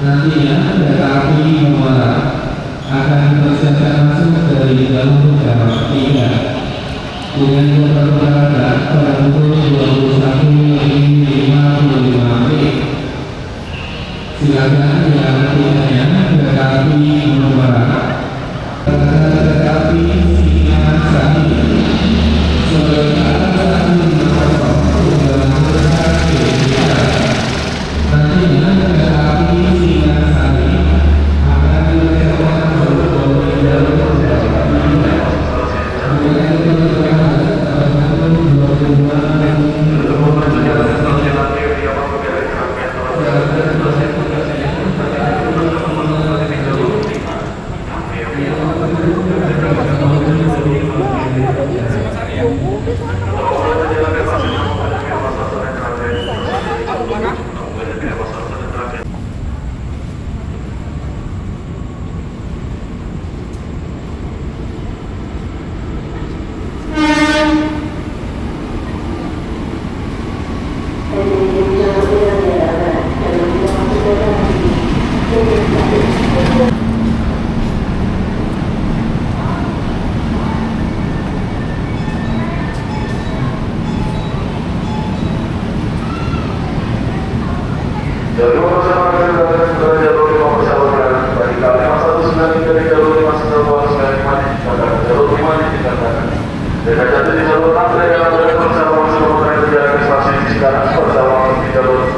Nantinya kereta api Muara akan dipersiapkan masuk dari jalur jarak 3 dengan keberangkatan pada pukul 21.55 WIB. Silakan yang nantinya kereta api Muara, kereta api Singasari, nantinya kereta api Singasari akan dilakukan dari jalur jalur jalur 5 persawaran bagi kali 193 di jalur 5 Singapura 95 ditingkatkan, jalur 5 ditingkatkan. Dengan jatuh di jalur 6 dari jalur persawaran Singapura itu jarak stasiun di sekarang persawaran di jalur 6.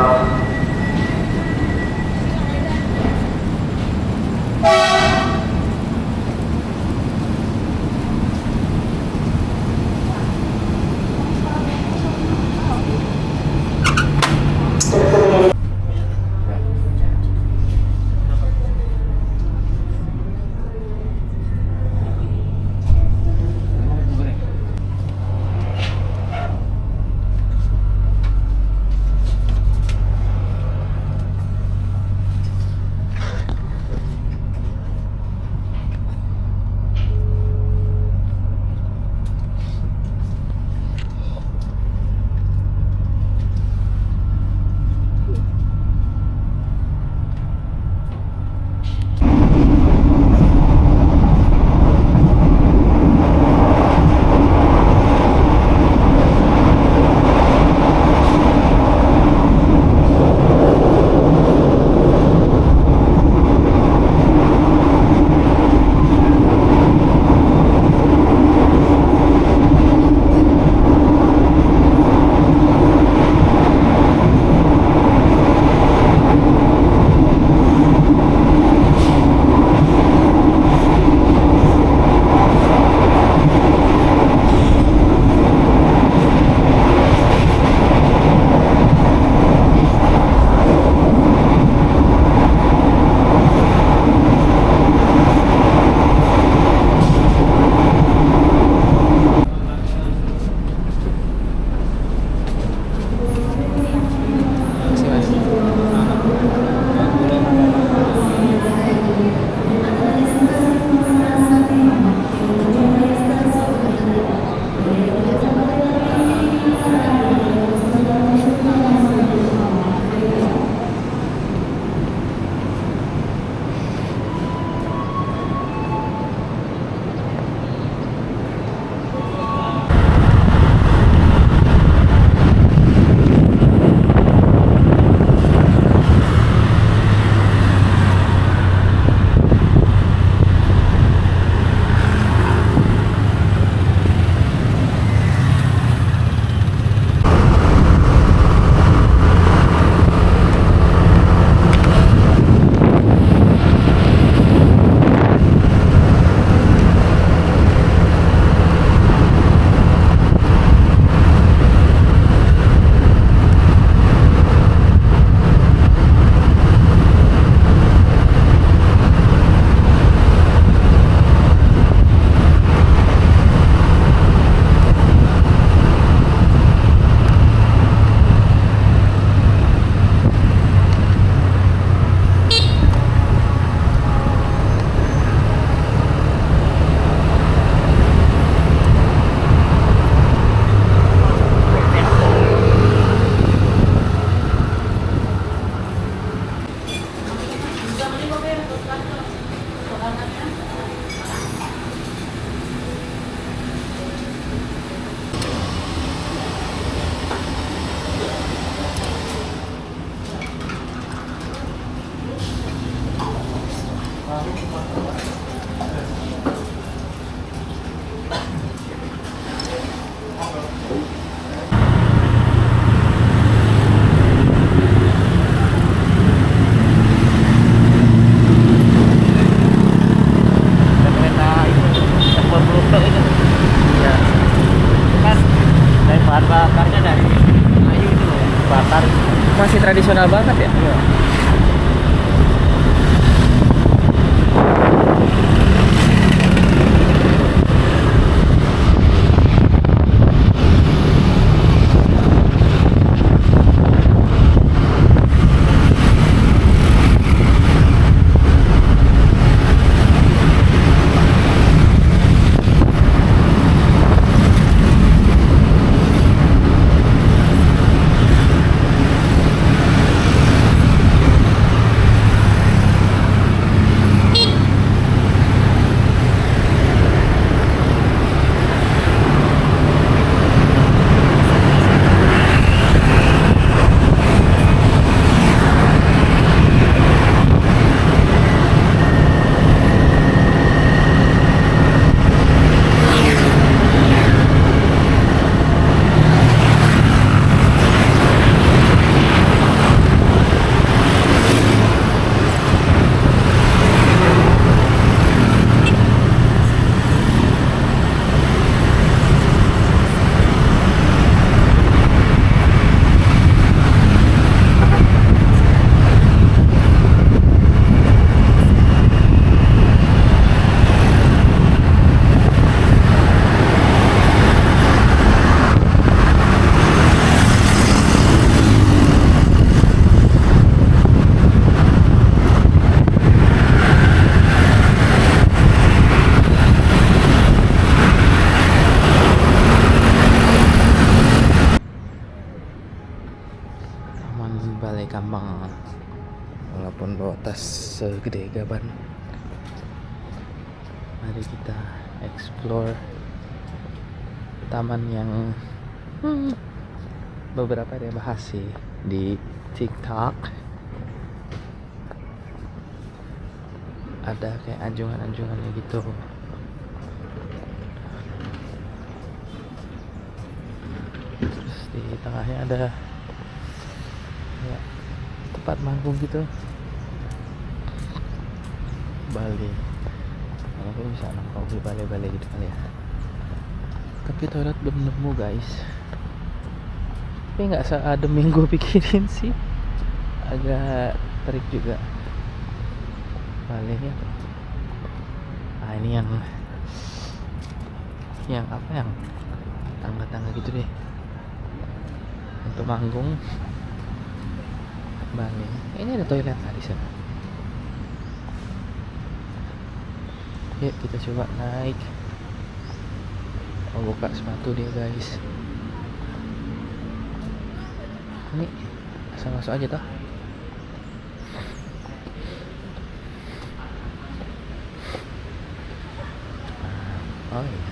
kereta itu yang bergelombang itu. Iya. Kan dari bahan bakarnya dari kayu itu loh, bakar. Masih tradisional banget ya. Iya. Balai Kambang, walaupun bawa tas segede gaban. Mari kita explore taman yang beberapa dia bahas sih di TikTok. Ada kayak anjungan-anjungannya gitu. Terus di tengahnya ada ya, tempat manggung gitu. Bali. Mungkin bisa nongkrong di balai-balai gitu kali ya. Tapi toilet belum nemu guys. Tapi nggak seadem yang gue pikirin sih. Agak terik juga. Balainya. Ah ini yang apa yang tangga-tangga gitu deh. Untuk manggung. Bali. Ini ada toilet di sana. Yuk kita coba naik. Mau buka sepatu dia guys. Ini asal masuk aja toh. Oh iya.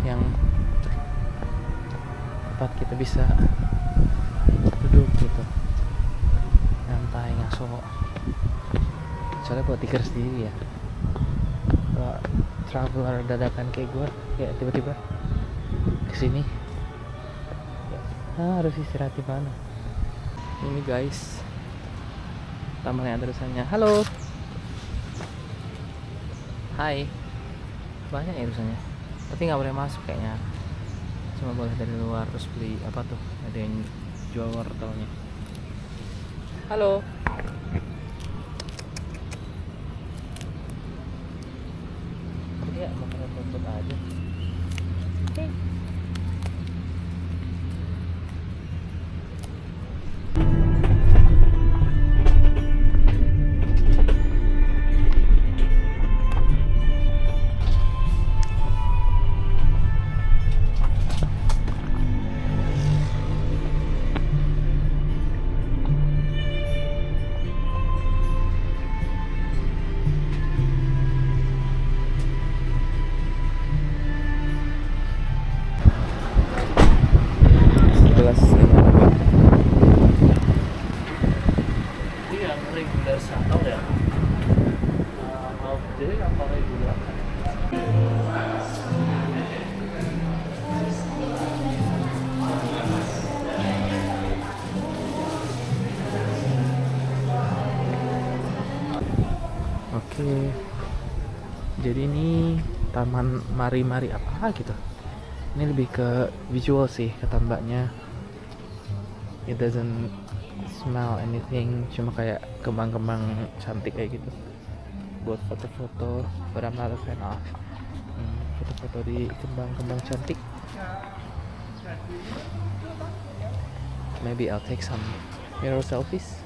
yang tempat kita bisa duduk gitu, nyantai ngaso. Soalnya buat tikar sendiri ya, kalau traveler dadakan kayak gue, kayak tiba-tiba kesini ya, harus istirahat di mana. Ini guys, taman yang ada tulisannya halo, hai, banyak ya tulisannya, tapi nggak boleh masuk kayaknya, cuma boleh dari luar. Terus beli apa tuh, ada yang jual wortelnya. Halo. Ya makanan rumput aja. Oke. Yang regular atau ya jadi apa regular. Oke, jadi ini taman mari-mari apa gitu. Ini lebih ke visual sih kata mbaknya. It doesn't smell anything, cuma kayak kembang-kembang cantik kayak gitu buat foto-foto. But I'm not a fan of foto-foto di kembang-kembang cantik. Maybe I'll take some mirror selfies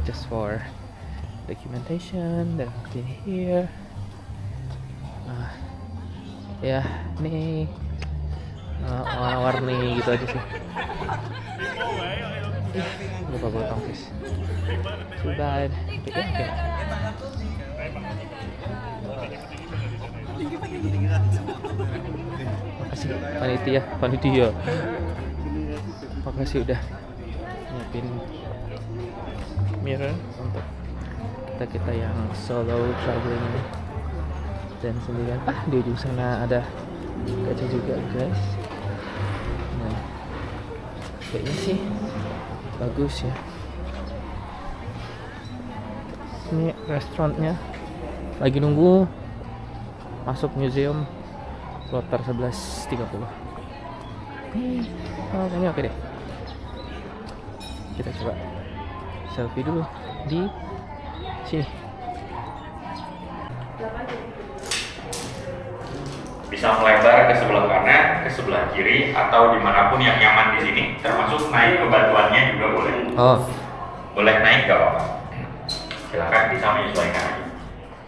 just for documentation that I've been here. Ya nih warna-warni gitu aja sih. Lupa bulu tangkis. Too bad. Okay. Makasih panitia. Makasih udah nyiapin mirror untuk kita yang solo traveling ini. Dan sendirian. Di ujung sana ada kaca juga guys. Nah, kayaknya sih bagus ya. Ini restorannya lagi nunggu masuk museum kloter 11.30. Kayaknya oke deh. Kita coba selfie dulu di sini. Bisa melebar ke sebelah kanan, ke sebelah kiri, atau dimanapun yang nyaman di sini, termasuk naik ke batuannya juga boleh. Boleh naik gak apa-apa. Silakan bisa menyesuaikan aja.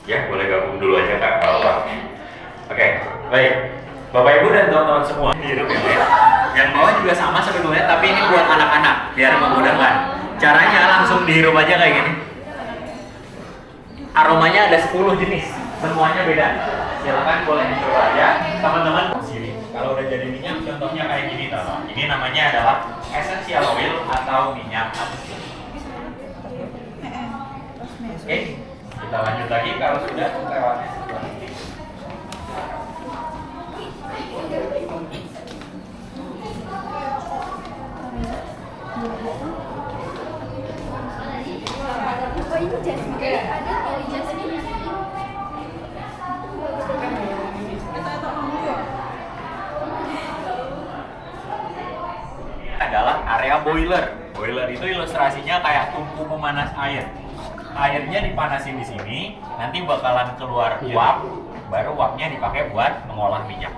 Ya, boleh gabung dulu aja kak kalau apa. Oke, baik. Bapak Ibu dan teman-teman semua, hidup ya. Yang bawah juga sama sebetulnya, tapi ini buat anak-anak biar memudahkan. Caranya langsung dihirup aja kayak gini. Aromanya ada 10 jenis, semuanya beda. Silakan boleh dicoba aja, teman-teman. Sini, kalau udah jadi minyak, contohnya kayak gini, teman. Ini namanya adalah essential oil atau minyak atsiri. Oke, kita lanjut lagi kalau sudah lewatnya. Oh ini jasmine, ada kalau jasmine. Adalah area boiler. Boiler itu ilustrasinya kayak tungku pemanas air. Airnya dipanasin di sini, nanti bakalan keluar uap, baru uapnya dipakai buat mengolah minyak.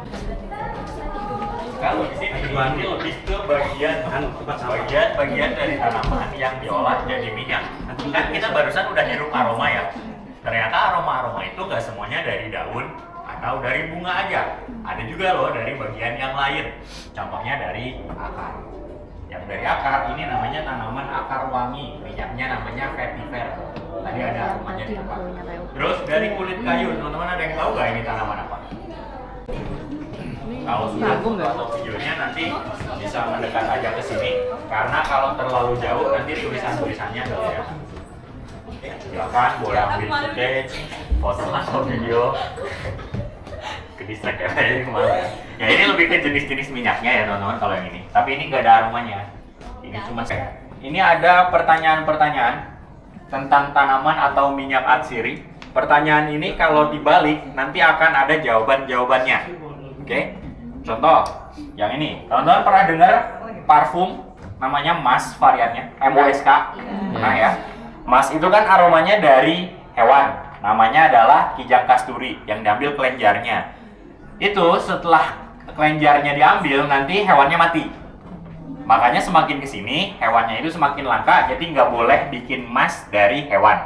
Kalau di sini ini lebih ke bagian dari tanaman yang diolah jadi minyak. Kan kita barusan udah hirup aroma ya. Ternyata aroma-aroma itu gak semuanya dari daun atau dari bunga aja. Ada juga loh dari bagian yang lain. Contohnya dari akar. Yang dari akar ini namanya tanaman akar wangi. Minyaknya namanya vetiver. Tadi ada aromanya di depan. Terus dari kulit kayu, teman-teman ada yang tahu gak ini tanaman apa? kalau sudah foto atau videonya nanti bisa mendekat aja ke sini, karena kalau terlalu jauh nanti tulisannya nggak ya. Silakan boleh ambil footage, foto atau video. Ke distract ya, ini kemana ya? Ya ini lebih ke jenis-jenis minyaknya ya teman-teman kalau yang ini. Tapi ini nggak ada aromanya. Ini cuma ini ada pertanyaan-pertanyaan tentang tanaman atau minyak atsiri. Pertanyaan ini kalau dibalik nanti akan ada jawaban-jawabannya. Oke? Contoh, yang ini. Teman-teman pernah dengar parfum namanya Mas variannya, MOSK? Pernah ya? Mas itu kan aromanya dari hewan. Namanya adalah kijang kasturi yang diambil kelenjarnya. Itu setelah kelenjarnya diambil nanti hewannya mati. Makanya semakin kesini hewannya itu semakin langka, jadi nggak boleh bikin mas dari hewan.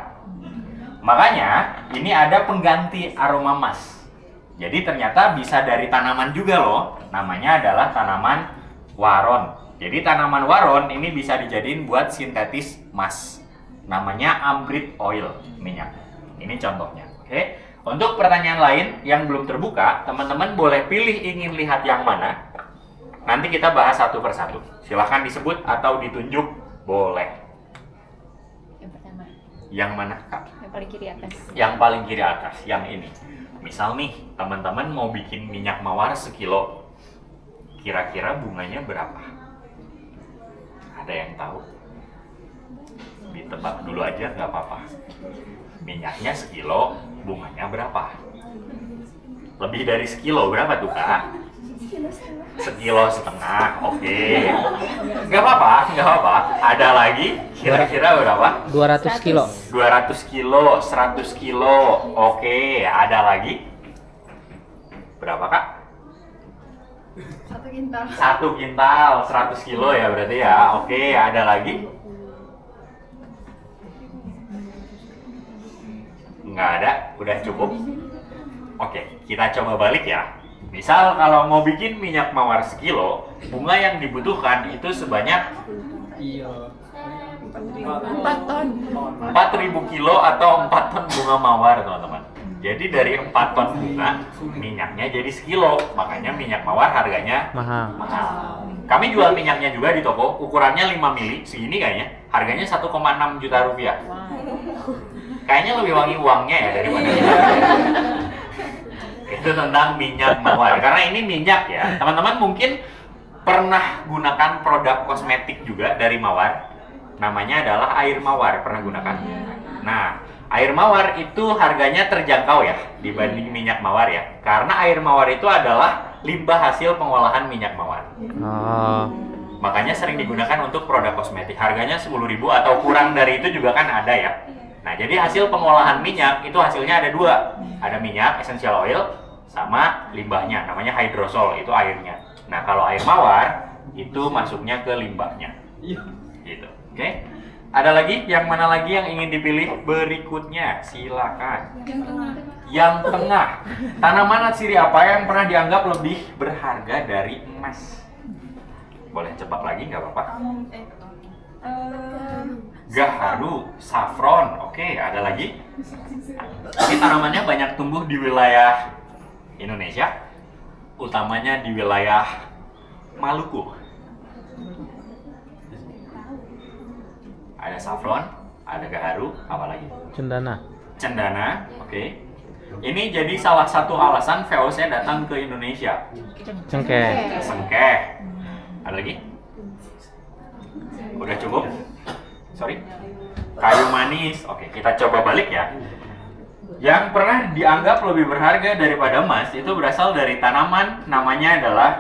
Makanya ini ada pengganti aroma mas. Jadi ternyata bisa dari tanaman juga loh. Namanya adalah tanaman waron. Jadi tanaman waron ini bisa dijadiin buat sintetis mas. Namanya ambrit oil minyak. Ini contohnya. Oke. Untuk pertanyaan lain yang belum terbuka, teman-teman boleh pilih ingin lihat yang mana. Nanti kita bahas satu persatu. Silahkan disebut atau ditunjuk, boleh. Yang pertama. Yang mana, Kak? Yang paling kiri atas. Yang paling kiri atas, yang ini. Misal nih, teman-teman mau bikin minyak mawar sekilo. Kira-kira bunganya berapa? Ada yang tahu? Ditebak dulu aja, nggak apa-apa. Minyaknya sekilo, bunganya berapa? Lebih dari sekilo, berapa tuh, Kak? Sekilo setengah, oke. Nggak apa-apa. Ada lagi, kira-kira berapa? 200 kilo. 200 kilo, 100 kilo, oke. Ada lagi? Berapa, Kak? 1 kintal. 1 kintal, 100 kilo ya berarti ya. Oke, ada lagi? Nggak ada, udah cukup. Oke, kita coba balik ya. Misal kalau mau bikin minyak mawar sekilo, bunga yang dibutuhkan itu sebanyak 4 ton. 4.000 kilo atau 4 ton bunga mawar, teman-teman. Jadi dari 4 ton bunga, minyaknya jadi sekilo. Makanya minyak mawar harganya Mahal. mahal. Kami jual minyaknya juga di toko, ukurannya 5 mili, segini kayaknya. Harganya 1,6 juta rupiah. Kayaknya lebih wangi uangnya ya daripada itu tentang minyak mawar. Karena ini minyak ya. Teman-teman mungkin pernah gunakan produk kosmetik juga dari mawar. Namanya adalah air mawar. Pernah gunakan? Nah, air mawar itu harganya terjangkau ya dibanding minyak mawar ya. Karena air mawar itu adalah limbah hasil pengolahan minyak mawar. Oh. Makanya sering digunakan untuk produk kosmetik. Harganya 10.000 atau kurang dari itu juga kan ada ya. Nah, jadi hasil pengolahan minyak itu hasilnya ada 2. Ada minyak essential oil sama limbahnya, namanya hydrosol, itu airnya. Nah, kalau air mawar itu masuknya ke limbahnya. Gitu. Oke. Ada lagi? Yang mana lagi yang ingin dipilih berikutnya? Silakan. Yang tengah. Tanaman atsiri apa yang pernah dianggap lebih berharga dari emas? Boleh cepat lagi, nggak apa-apa. Gaharu, saffron, oke, ada lagi? Ini tanamannya banyak tumbuh di wilayah Indonesia, utamanya di wilayah Maluku. Ada saffron, ada gaharu, apa lagi? Cendana. Cendana, oke. Ini jadi salah satu alasan VOC datang ke Indonesia. Cengkeh. Sengkeh. Ada lagi? Udah cukup? Sorry. Kayu manis. Oke, kita coba balik ya. Yang pernah dianggap lebih berharga daripada emas itu berasal dari tanaman namanya adalah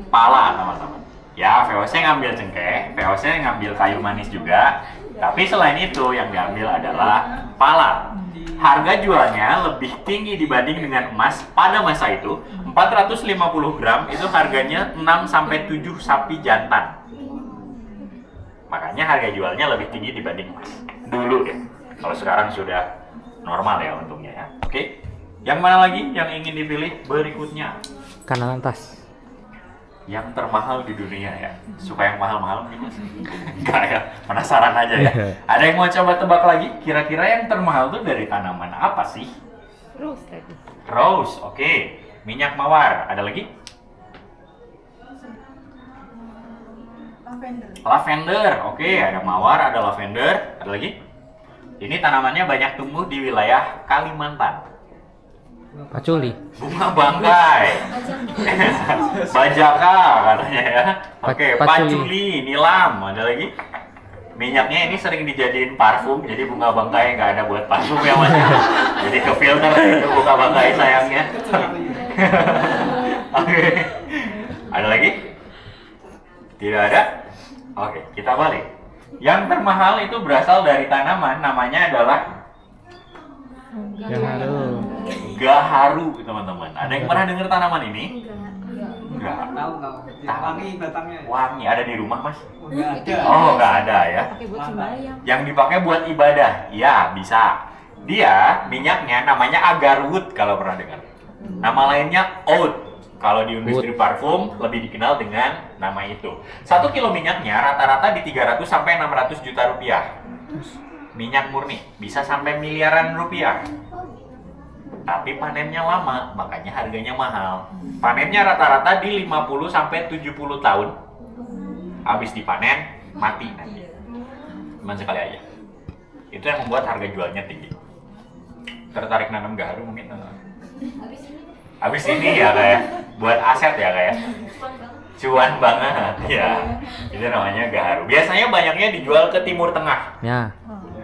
pala, teman-teman. Ya, VOC ngambil cengkeh, VOC ngambil kayu manis juga. Tapi selain itu yang diambil adalah pala. Harga jualnya lebih tinggi dibanding dengan emas pada masa itu. 450 gram itu harganya 6-7 sapi jantan. Makanya harga jualnya lebih tinggi dibanding emas. Dulu ya. Kalau sekarang sudah normal ya untungnya ya. Oke. Yang mana lagi yang ingin dipilih berikutnya? Kanalantas. Yang termahal di dunia ya. Suka yang mahal-mahal nih. Enggak ya. Penasaran aja ya. Ada yang mau coba tebak lagi? Kira-kira yang termahal tuh dari tanaman apa sih? Rose tadi. Rose, oke. Minyak mawar, ada lagi? Lavender, oke. Ada mawar, ada lavender, ada lagi? Ini tanamannya banyak tumbuh di wilayah Kalimantan. Paculi. Bunga bangkai. Bajaka katanya ya. Oke, Patchouli. patchouli, nilam, ada lagi? Minyaknya ini sering dijadiin parfum, jadi bunga bangkai nggak ada buat parfum ya mas. Jadi ke filter itu bunga bangkai sayangnya. Oke, ada lagi? Tidak ada? Oke, kita balik. Yang termahal itu berasal dari tanaman, namanya adalah Gaharu. gaharu, teman-teman. Ada yang pernah dengar tanaman ini? Enggak. Tahu. Wangi batangnya. Wangi, ada di rumah mas? Enggak ada. Oh, nggak ada ya. Pakai buat sembahyang. Yang dipakai buat ibadah, ya bisa. Dia minyaknya namanya agarwood kalau pernah dengar. Nama lainnya oud. Kalau di industri parfum lebih dikenal dengan nama itu. 1 kilo minyaknya rata-rata di 300 sampai 600 juta rupiah. Minyak murni bisa sampai miliaran rupiah. Tapi panennya lama, makanya harganya mahal. Panennya rata-rata di 50 sampai 70 tahun. Habis dipanen, mati nanti. Cuman sekali aja. Itu yang membuat harga jualnya tinggi. Tertarik nanam gaharu mungkin? Habis ini ya kayak buat aset ya kayak cuan banget ya. Itu namanya gaharu. Biasanya banyaknya dijual ke Timur Tengah. Ya.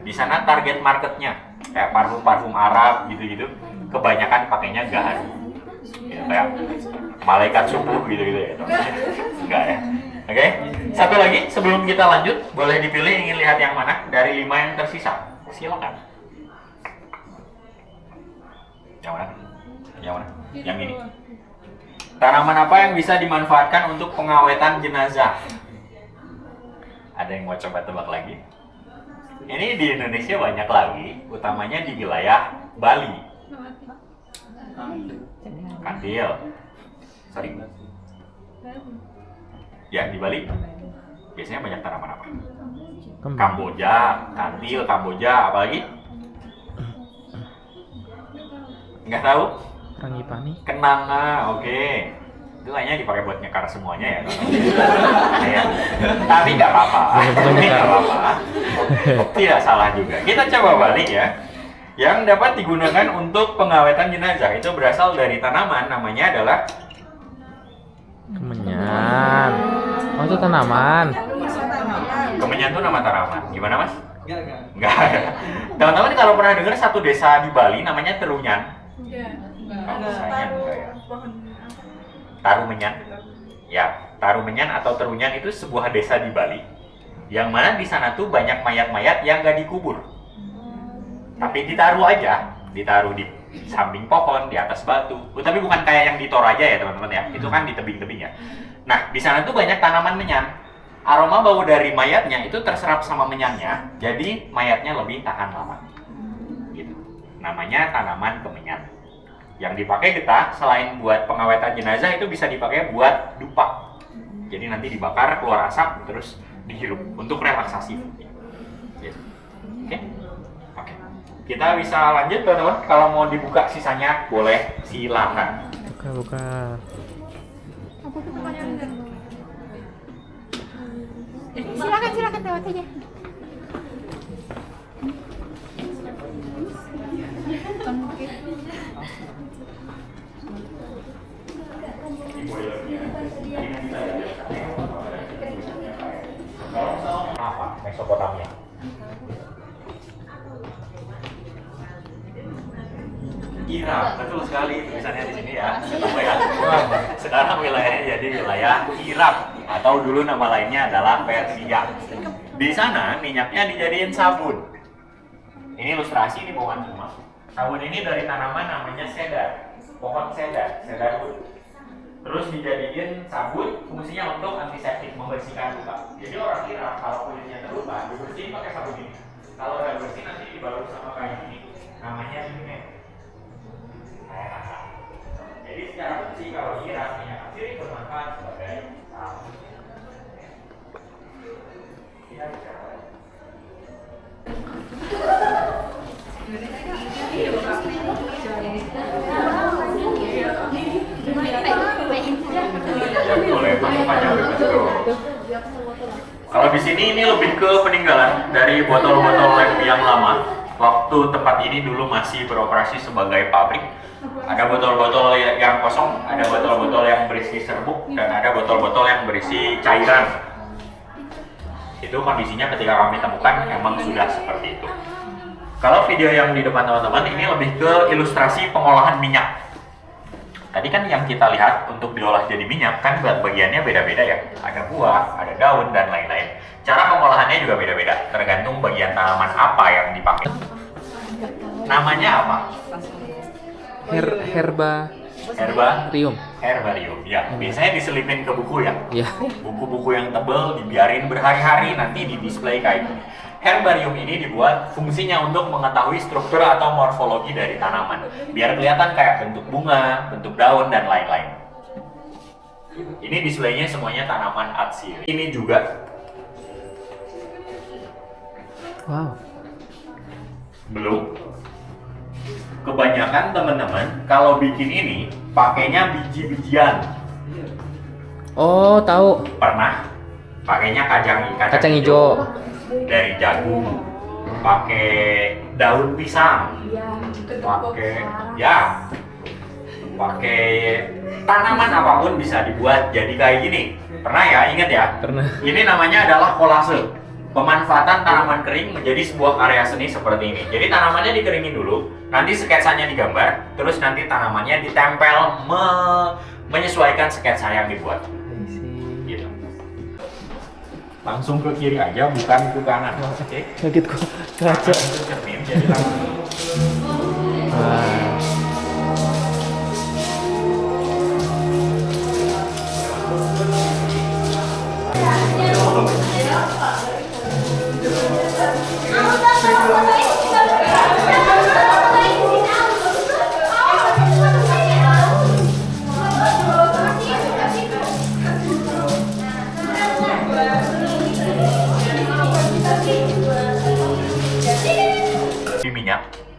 Di sana target marketnya kayak parfum-parfum Arab gitu-gitu. Kebanyakan pakainya gaharu. Ya, kayak malaikat subuh gitu-gitu ya. Enggak ya. Oke. Satu lagi sebelum kita lanjut, boleh dipilih ingin lihat yang mana dari 5 yang tersisa. Silakan. Yang mana? Yang mana? Yang ini. Tanaman apa yang bisa dimanfaatkan untuk pengawetan jenazah? Ada yang mau coba tebak lagi? Ini di Indonesia banyak lagi, utamanya di wilayah Bali. Kantil. Sorry. Ya, di Bali biasanya banyak tanaman apa? Kamboja, kantil, Kamboja, apa lagi? Nggak tahu? Frangipani. Kenanga, oke. Itu kayaknya dipakai buat nyekar semuanya ya. Ya. Tapi nggak apa-apa. Tapi nggak apa-apa. Tidak salah juga. Kita coba balik ya. Yang dapat digunakan untuk pengawetan jenazah itu berasal dari tanaman, namanya adalah Kemenyan. Oh, itu tanaman. kemenyan itu nama tanaman. Gimana mas? Enggak. Enggak. Teman-teman kalau pernah dengar satu desa di Bali namanya Terunyan. Sayangnya enggak ya. Tarumenyan. Ya, Tarumenyan atau Terunyan itu sebuah desa di Bali. Yang mana di sana tuh banyak mayat-mayat yang nggak dikubur. Tapi ditaruh aja, ditaruh di samping pohon, di atas batu. Tapi bukan kayak yang di Toraja ya teman-teman ya. Itu kan di tebing-tebing ya. Nah, di sana tuh banyak tanaman menyan. Aroma bau dari mayatnya itu terserap sama menyannya, jadi mayatnya lebih tahan lama. Gitu. Namanya tanaman kemenyan. Yang dipakai getah selain buat pengawetan jenazah itu bisa dipakai buat dupa. Jadi nanti dibakar keluar asap terus dihirup untuk relaksasi. Gitu. Oke? Oke. Kita bisa lanjut teman-teman. Kalau mau dibuka sisanya boleh silakan. Buka. Silakan lewat aja. Apa? Mesopotamia. Irak, betul sekali tulisannya di sini ya. Sekarang wilayahnya jadi wilayah Irak atau dulu nama lainnya adalah Persia. Di sana minyaknya dijadiin sabun. Ini ilustrasi, ini bukan cuma. Sabun ini dari tanaman namanya cedar, pohon cedar wood. Terus dijadiin sabun, fungsinya untuk antiseptik, membersihkan luka. Jadi orang Irak kalau kulitnya terluka, dibersihin pakai sabun ini. Kalau udah bersih nanti dibalut sama kain ini, namanya limet. Jadi secara fungsi kalau Irak minyak atsiri bermanfaat sebagai sabun. Kita bicara. Kalau di sini ini lebih ke peninggalan dari botol-botol lem yang lama. Waktu tempat ini dulu masih beroperasi sebagai pabrik. Ada botol-botol yang kosong, ada botol-botol yang berisi serbuk, dan ada botol-botol yang berisi cairan. Itu kondisinya ketika kami temukan emang sudah seperti itu. Kalau video yang di depan teman-teman ini lebih ke ilustrasi pengolahan minyak. Tadi kan yang kita lihat untuk diolah jadi minyak kan bagiannya beda-beda ya. Ada buah, ada daun, dan lain-lain. Cara pengolahannya juga beda-beda, tergantung bagian tanaman apa yang dipakai. Namanya apa? Herbarium. Herbarium, ya. Biasanya diselipin ke buku ya. Ya. Buku-buku yang tebal dibiarin berhari-hari, nanti di display kayak gini. Herbarium ini dibuat fungsinya untuk mengetahui struktur atau morfologi dari tanaman, biar kelihatan kayak bentuk bunga, bentuk daun, dan lain-lain. Ini displaynya semuanya tanaman atsiri. Ini juga. Wow. Belum. Kebanyakan teman-teman kalau bikin ini pakainya biji-bijian. Oh, tahu. Pernah? Pakainya kacang hijau. Dari jagung, pakai daun pisang, pakai tanaman apapun bisa dibuat jadi kayak gini. Pernah ya? Ingat ya? Pernah. Ini namanya adalah kolase. Pemanfaatan tanaman kering menjadi sebuah karya seni seperti ini. Jadi tanamannya dikeringin dulu, nanti sketsanya digambar, terus nanti tanamannya ditempel menyesuaikan sketsa yang dibuat. Gitu. Langsung ke kiri aja, bukan ke kanan. Oke. Kaget kok. Kaca. Cermin, jadi langsung.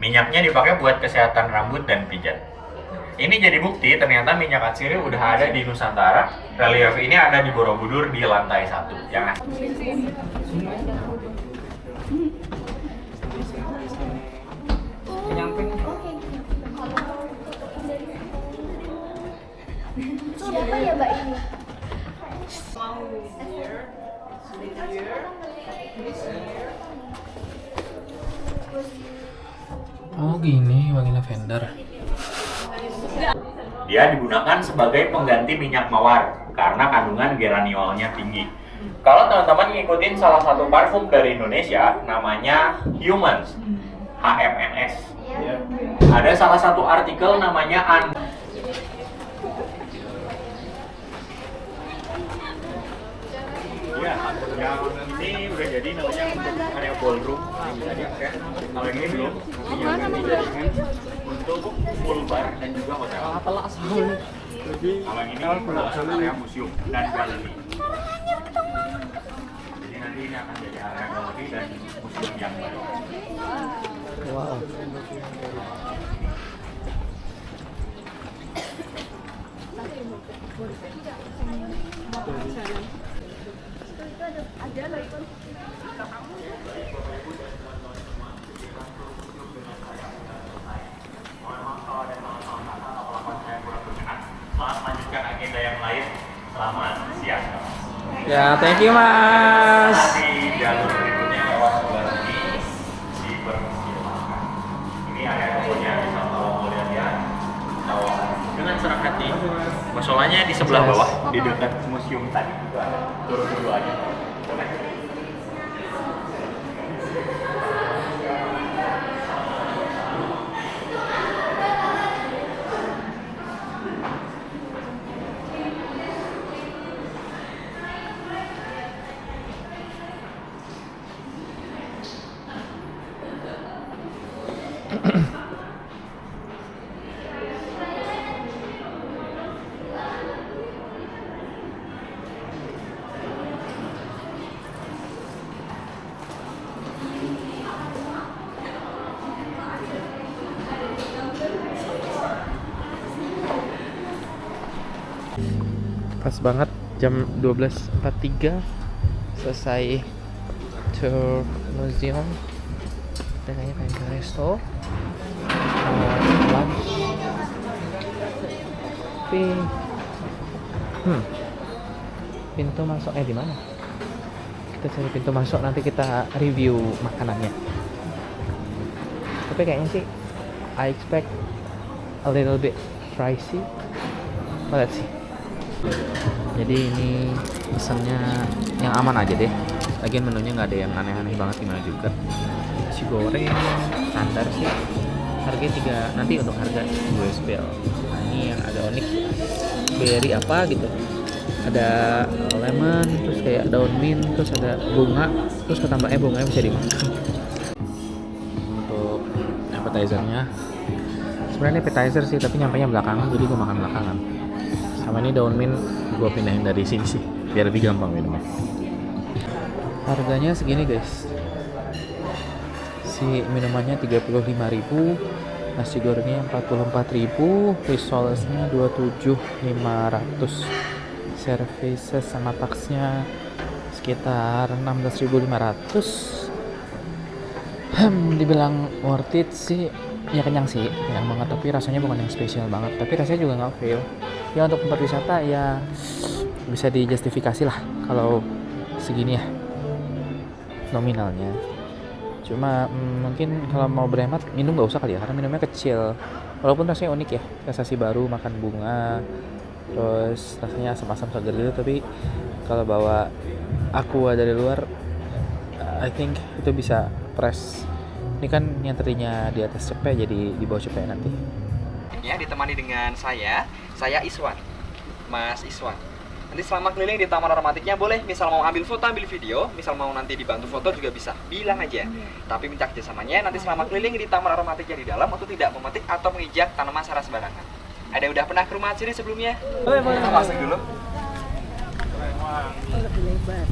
Minyaknya dipakai buat kesehatan rambut dan pijat. Ini jadi bukti ternyata minyak atsiri udah ada di Nusantara. Relief ini ada di Borobudur di lantai 1. Jangan. Siapa ya Mbak ini? Oh gini, wangi lavender. Dia digunakan sebagai pengganti minyak mawar karena kandungan geraniolnya tinggi. Kalau teman-teman ngikutin salah satu parfum dari Indonesia, namanya Humans, HMNS. Ada salah satu artikel namanya Ya, yang nanti udah jadi namanya untuk area ballroom yang bisa diakses. Kalau yang ini belum, ini yang nanti jadikan untuk full bar dan juga hotel. Kalau yang ini adalah area museum dan galeri. Jadi nanti ini akan jadi area galeri dan museum yang baru. Wow. Selamat melanjutkan agenda yang lain. Selamat siang. Ya, thank you Mas. Di jalur berikutnya lewat sebelah sini dipersilakan. Ini area tokonya bisa kalau mau lihat dengan senang hati. Musolanya di sebelah bawah di dekat museum tadi. Turun dulu aja. Pas banget jam 12.43 selesai tour museum, kita kayaknya pengen ke resto, lunch. Tapi pintu masuk di mana? Kita cari pintu masuk, nanti kita review makanannya. Tapi kayaknya sih I expect a little bit pricey. But let's see. Jadi ini pesannya yang aman aja deh. Lagian menunya nggak ada yang aneh-aneh banget gimana juga. Nasi goreng standar sih. Harganya 3, nanti untuk harga US bill. Nah ini yang ada unik, berry apa gitu. Ada lemon, terus kayak daun mint, terus ada bunga, terus ketambahnya bunganya bisa dimakan. Untuk appetizernya, sebenarnya appetizer sih, tapi nyampainya belakangan, jadi gue makan belakangan. Sama ini daun mint gue pindahin dari sini sih, biar lebih gampang minumnya. Harganya segini guys. Si minumannya 35.000, nasi gorengnya 44.000, risolesnya 27.500. Services sama taxnya sekitar 16.500. Dibilang worth it sih, ya kenyang sih, kenyang banget, tapi rasanya bukan yang spesial banget, tapi rasanya juga nggak fail. Ya untuk tempat wisata ya bisa dijustifikasi lah kalau segini ya nominalnya. Cuma mungkin kalau mau berhemat minum nggak usah kali ya, karena minumnya kecil. Walaupun rasanya unik ya, sensasi baru makan bunga, terus rasanya asam-asam segar gitu. Tapi kalau bawa aqua dari luar, I think itu bisa press. Ini kan yang tadinya di atas cepet jadi di bawah cepet nanti. Ya, ditemani dengan saya Iswan, Mas Iswan. Nanti selama keliling di taman aromatiknya boleh, misal mau ambil foto, ambil video, misal mau nanti dibantu foto juga bisa, bilang aja. Tapi minta kerjasamanya nanti selama keliling di taman aromatiknya di dalam untuk tidak memetik atau menginjak tanaman secara sembarangan. Ada yang udah pernah ke rumah Ciri sebelumnya? Kita masuk dulu. Lebih lebar.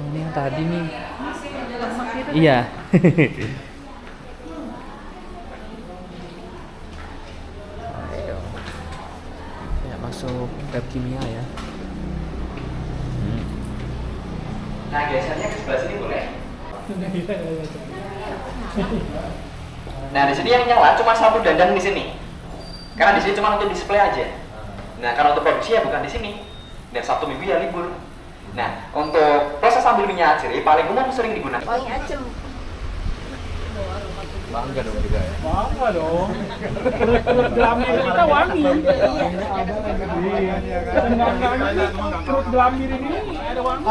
Ini yang tadi nih. Iya. Ayo. Ya masuk lab kimia ya. Nah, gesernya ke sebelah sini boleh. Nah, di sini yang nyala cuma satu dandang di sini. Karena di sini cuma untuk display aja. Nah, karena untuk produksi ya bukan di sini. Dan Sabtu Minggu ya libur. Nah, untuk proses ambil minyak ciri paling umum sering digunakan. Paling acem. Bangga dong juga ya. Bangga dong. Perut gelambir kita wangi. Perut gelambir ini ada wangi.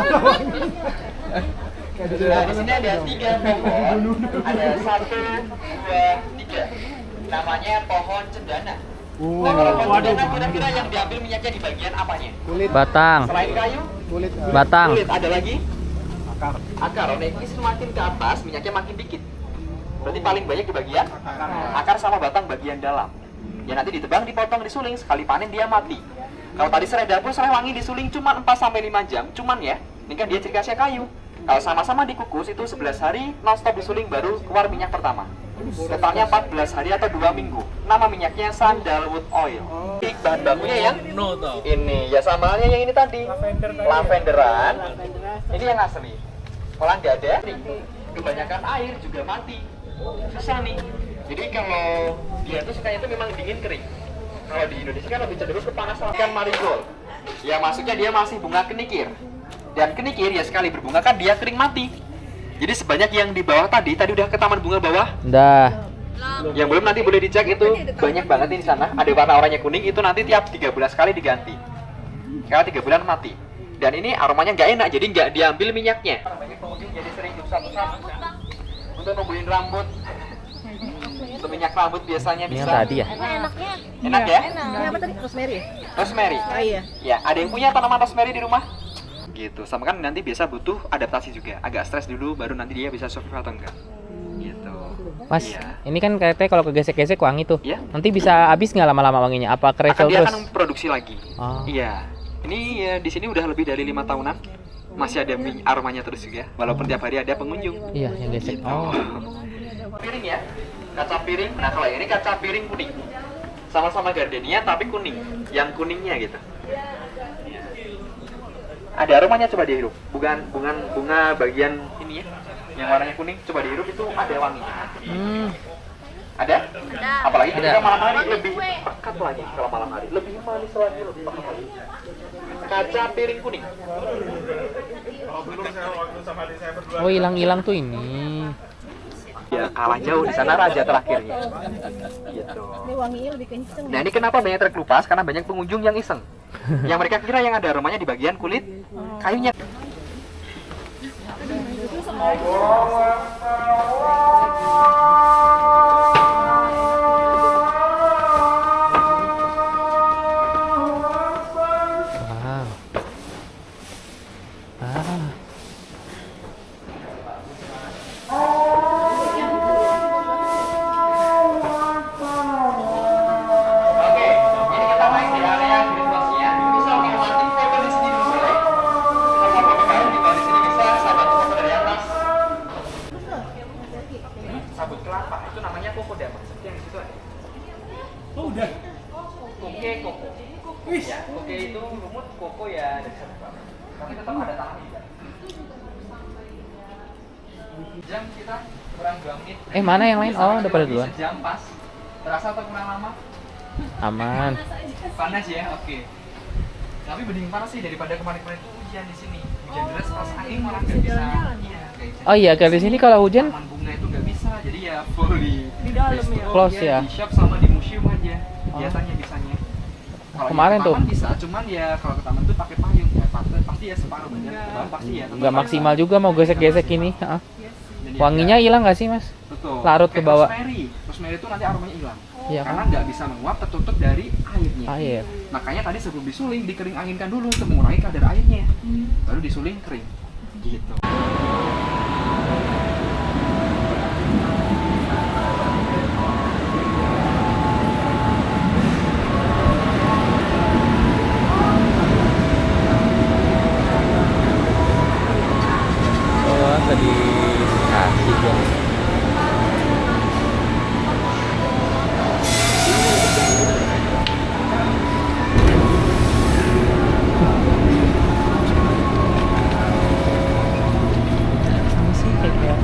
Nah, di sini ada 3 pohon. Ada 1, 2, 3. Namanya pohon cendana. Nah, kalau pohon cendana kira-kira yang diambil minyaknya di bagian apanya? Batang. Selain kayu? Batang. Kulit, ada lagi? Akar. Oh, ini semakin ke atas minyaknya makin dikit. Berarti paling banyak di bagian akar sama batang bagian dalam. Ya nanti ditebang, dipotong, disuling, sekali panen dia mati. Kalau tadi serai dapur, serai wangi disuling cuma 4-5 jam. Cuman ya, ini kan dia ciri khasnya kayu. Kalau sama-sama dikukus itu 11 hari non-stop disuling baru keluar minyak pertama. Totalnya 14 hari atau 2 minggu. Nama minyaknya sandalwood oil. Bahan bakunya yang ini, ya sama halnya yang ini tadi. Lavenderan. Ini yang asli. Kalau nggak ada, kebanyakan air juga mati. Susah nih. Jadi kalau dia tuh sukanya itu memang dingin kering. Kalau di Indonesia kan lebih cenderung ke panas ikan marigold. Ya maksudnya dia masih bunga kenikir. Dan kenikir ya sekali berbunga kan dia kering mati. Jadi sebanyak yang di bawah tadi udah ke taman bunga bawah. Dah. Yang belum nanti boleh dicek itu banyak banget di sana. Ada warna oranye kuning itu nanti tiap 3 bulan sekali diganti. Karena 3 bulan mati. Dan ini aromanya nggak enak, jadi nggak diambil minyaknya. Banyak pengunjung jadi sering susah-susah untuk numbuhin rambut. Untuk minyak rambut biasanya Ini bisa. yang tadi ya. Enaknya. Enak ya? Ini apa tadi? Rosemary. Rosemary. Oh iya. Ya, ada yang punya tanaman rosemary di rumah? Gitu. Sama kan nanti biasa butuh adaptasi juga. Agak stres dulu baru nanti dia bisa survive atau enggak. Gitu. Mas, Iya. ini kan katanya kalau kegesek-gesek wangi tuh. Iya. Nanti bisa habis nggak lama-lama wanginya? Apa Akan refill dia terus? akan produksi lagi. Oh. Iya. Ini ya di sini udah lebih dari 5 tahunan. masih ada aromanya terus juga, walaupun tiap hari ada pengunjung. Iya, yang gesek. Oh. Piring ya, kaca piring. Nah kalau yang ini kaca piring kuning, sama-sama gardenia tapi kuning, yang kuningnya gitu. Ada aromanya, coba dihirup. Bukan bunga bagian ini ya, yang warnanya kuning. Coba dihirup, itu ada wanginya. Ada? Apalagi ketika malam hari lebih pekat lagi. Kalau malam hari lebih manis lagi, lebih pekat lagi. Kaca piring kuning. Oh, hilang-hilang tuh ini. Ya kalah jauh di sana raja terakhirnya. Gitu. Wanginya lebih kenceng. Nah ini kenapa banyak terkelupas? Karena banyak pengunjung yang iseng. Yang mereka kira yang ada aromanya di bagian kulit kayunya. Wow. Ah. Oke, ini kita main di area greenhouse-nya. Bisa menikmati foto di sini dulu boleh. Kita foto kayu juga di sini bisa. Sahabat foto dari atas. Sabut kelapa itu namanya kokodama. Seperti yang di situ ada. Oh udah. Koko. Ya, koke itu lumut, koko ya dari sabut kelapa. Tapi tetap ada tanah juga. Jam kita kurang 2 menit. Mana yang lain? Oh, udah pada duluan. Jam pas. Terasa atau kurang lama? Aman. Panas ya, oke. Tapi mending panas sih daripada kemarin-kemarin itu hujan di sini. Hujan deras pas angin malah nggak bisa. Iya, kayak Oh iya, kalau di sini kalau hujan taman bunga itu nggak bisa. Jadi ya full di dalam resto, ya? Close ya? Di shop sama di museum aja. Biasanya bisanya. Kalau Kemarin ke tuh. taman bisa, cuman ya kalau ke taman tuh pakai payung. Ya pasti ya separuh badan. Ke bawah pasti ya. nggak maksimal juga mau gesek-gesek ini. Heeh. Dan ya Wanginya hilang nggak sih, Mas? betul. larut ke Kayak bawah. Rosemary itu nanti aromanya hilang. Iya Karena kan? nggak bisa menguap, tertutup dari airnya. Air. Makanya tadi sebelum disuling dikering anginkan dulu untuk mengurangi kadar airnya. Baru disuling kering. Gitu. Oh, tadi kasih dong. Sama sih kayak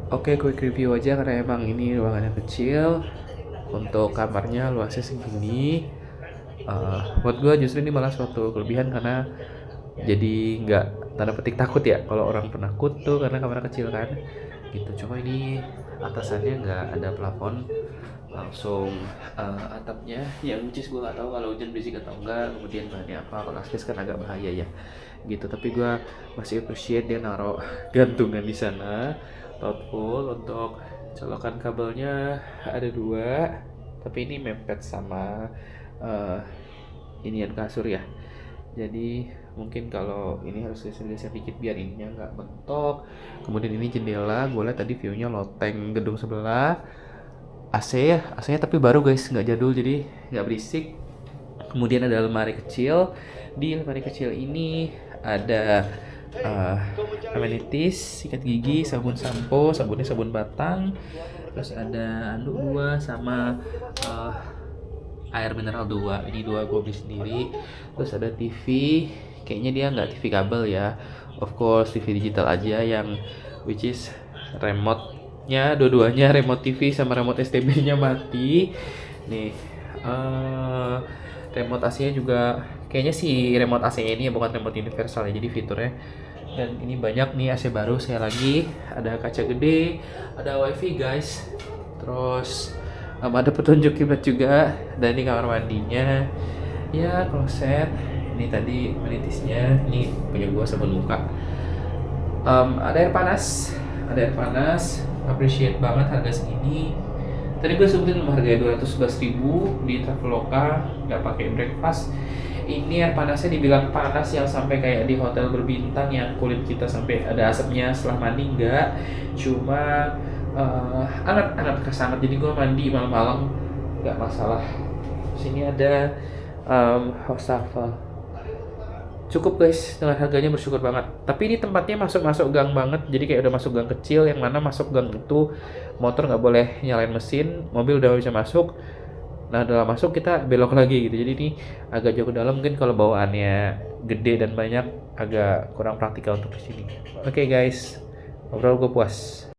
Oke, quick review aja karena emang ini ruangannya kecil. Untuk kamarnya luasnya segini. Buat gue justru ini malah suatu kelebihan karena jadi nggak tanda petik takut ya. Kalau orang penakut tuh karena kamarnya kecil kan, gitu. Cuma ini atasannya nggak ada plafon, langsung atapnya yang which is gue nggak tahu kalau hujan berisik atau enggak, kemudian bahannya apa. Kalau asbes kan agak bahaya ya gitu, tapi gue masih appreciate dia naruh gantungan di sana, thoughtful. Untuk colokan kabelnya ada 2, tapi ini mepet sama inian kasur ya, jadi mungkin kalau ini harus geser-geser dikit biar ininya nggak mentok. Kemudian ini jendela, gue lihat tadi view-nya loteng gedung sebelah. AC-nya tapi baru guys, nggak jadul jadi nggak berisik. Kemudian ada lemari kecil. Di lemari kecil ini ada amenities, sikat gigi, sabun sampo, sabunnya sabun batang, terus ada anduk 2 sama air mineral 2. Ini 2 gue beli sendiri. Terus ada TV, kayaknya dia nggak TV kabel ya, of course TV digital aja, yang which is remote-nya dua-duanya remote TV sama remote STB-nya mati. Nih remote AC-nya juga kayaknya sih remote AC ini ya, bukan remote universal ya, jadi fiturnya. Dan ini banyak nih AC baru saya lagi, ada kaca gede, ada wifi guys, terus ada petunjuk kiblat juga, dan ini kamar mandinya ya, kloset. Ini tadi amenities-nya, ini punya gua sabun muka. Ada air panas, appreciate banget harga segini. Tadi gue sebutin harganya 211.000 di Traveloka, nggak pakai breakfast. Ini air panasnya dibilang panas yang sampai kayak di hotel berbintang yang kulit kita sampai ada asapnya setelah mandi, enggak. Cuma hangat kesangat, jadi gue mandi malam-malam nggak masalah. Sini ada wastafel. Cukup guys, dengan harganya bersyukur banget. Tapi ini tempatnya masuk gang banget, jadi kayak udah masuk gang kecil, yang mana masuk gang itu motor nggak boleh nyalain mesin, mobil udah bisa masuk. Nah dalam masuk kita belok lagi gitu, jadi ini agak jauh ke dalam. Mungkin kalau bawaannya gede dan banyak agak kurang praktikal untuk di sini. Oke guys, overall gue puas.